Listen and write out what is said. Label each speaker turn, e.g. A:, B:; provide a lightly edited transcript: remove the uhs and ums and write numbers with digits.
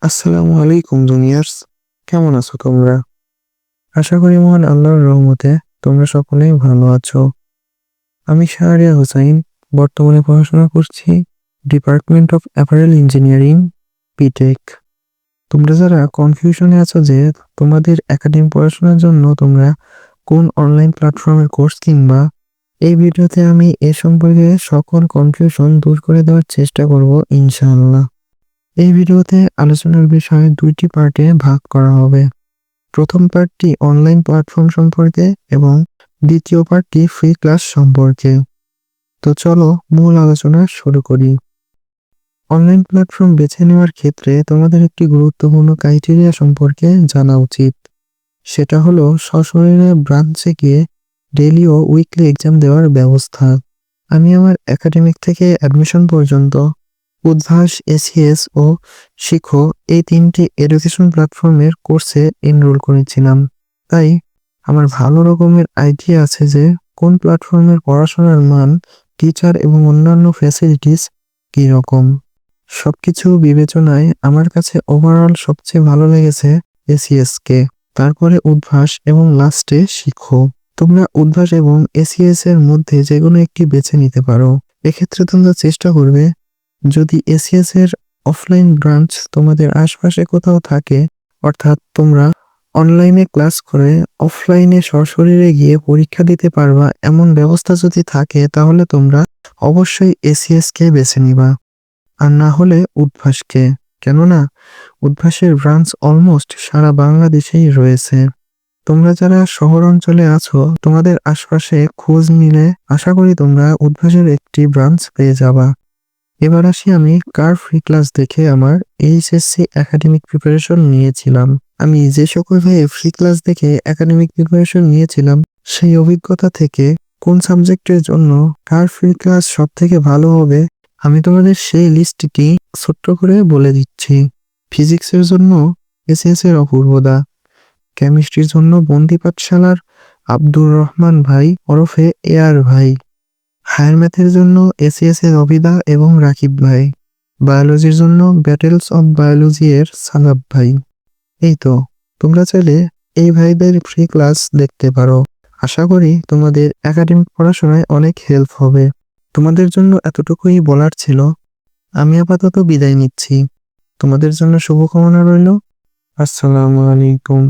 A: আসসালামু আলাইকুম জুনিয়র্স, কেমন আছো তোমরা? আশা করি মহান আল্লাহর রহমতে তোমরা সকলেই ভালো আছো। আমি শাহরিয়া হোসাইন, বর্তমানে পড়াশোনা করছি department of apparel engineering, BTech. তোমরা যারা কনফিউশনে আছো যে তোমাদের একাডেমিক পড়াশোনার জন্য তোমরা কোন অনলাইন প্ল্যাটফর্মের কোর্স কিনবা, এই ভিডিওতে আমি এ সম্পর্কে সকল কনফিউশন দূর করে দেওয়ার চেষ্টা করব ইনশাআল্লাহ। এই ভিডিওতে আলোচনার বিষয় দুইটি পার্টে ভাগ করা হবে। প্রথম পার্টটি অনলাইন প্ল্যাটফর্ম সম্পর্কে এবং দ্বিতীয় পার্টটি ফ্রি ক্লাস সম্পর্কে। তো চলো মূল আলোচনা শুরু করি। অনলাইন প্ল্যাটফর্ম বেছে নেওয়ার ক্ষেত্রে তোমাদের একটি গুরুত্বপূর্ণ ক্রাইটেরিয়া সম্পর্কে জানা উচিত। সেটা হলো সশরীরে ব্রাঞ্চে গিয়ে ডেইলি ও উইকলি এক্সাম দেওয়ার ব্যবস্থা। আমি আমার একাডেমিক থেকে অ্যাডমিশন পর্যন্ত উদ্ভাস, এসিএস ও শিখো এই তিনটি এডুকেশন প্ল্যাটফর্মের কোর্সে এনরোল করেছিলাম। তাই আমার ভালো রকমের আইডিয়া আছে যে কোন প্ল্যাটফর্মের পড়াশোনার মান, টিচার এবং অন্যান্য ফ্যাসিলিটিস কী রকম। সবকিছু বিবেচনায় আমার কাছে ওভারঅল সবচেয়ে ভালো লেগেছে এসিএসকে, তারপরে উদ্ভাস এবং লাস্টে শিখো। তোমরা উদ্ভাস এবং এসিএস এর মধ্যে যে কোনো একটি বেছে নিতে পারো। এক্ষেত্রে তোমরা চেষ্টা করবে, যদি এসিএস এর অফলাইন ব্রাঞ্চ তোমাদের আশপাশে কোথাও থাকে, অর্থাৎ তোমরা অনলাইনে ক্লাস করে অফলাইনে সশরীরে গিয়ে পরীক্ষা দিতে পারবা এমন ব্যবস্থা যদি থাকে, তাহলে তোমরা অবশ্যই এসিএস কে বেছে নিবা, আর না হলে উদ্ভাসকে। কেননা উদ্ভাসের ব্রাঞ্চ অলমোস্ট সারা বাংলাদেশেই রয়েছে। তোমরা যারা শহর অঞ্চলে আছো, তোমাদের আশপাশে খোঁজ নিলে আশা করি তোমরা উদ্ভাসের একটি ব্রাঞ্চ পেয়ে যাবা। এবার আসি আমি কার ফ্রি ক্লাস দেখে আমার এইচএসসি একাডেমিক প্রিপারেশন নিয়েছিলাম। আমি যে সকল ভাইয়ে ফ্রি ক্লাস দেখে একাডেমিক প্রিপারেশন নিয়েছিলাম, সেই অভিজ্ঞতা থেকে কোন সাবজেক্টের জন্য কার ফ্রি ক্লাস সব থেকে ভালো হবে, আমি তোমাদের সেই লিস্টটি ছোট্ট করে বলে দিচ্ছি। ফিজিক্সের জন্য এসএস এর অপূর্বদা, কেমিস্ট্রির জন্য বন্দি পাঠশালার আব্দুর রহমান ভাই ওরফে এআর ভাই, হায়ার ম্যাথের জন্য এসিএস এর অবিদা এবং রাকিব ভাই, বায়োলজির জন্য ব্যাটেলস অফ বায়োলজি এর সালাব ভাই। এই তো, তোমরা চাইলে এই ভাইদের ফ্রি ক্লাস দেখতে পারো। আশা করি তোমাদের একাডেমিক পড়াশোনায় অনেক হেল্প হবে। তোমাদের জন্য এতটুকুই বলার ছিল। আমি আপাতত বিদায় নিচ্ছি। তোমাদের জন্য শুভকামনা রইল। আসসালামু আলাইকুম।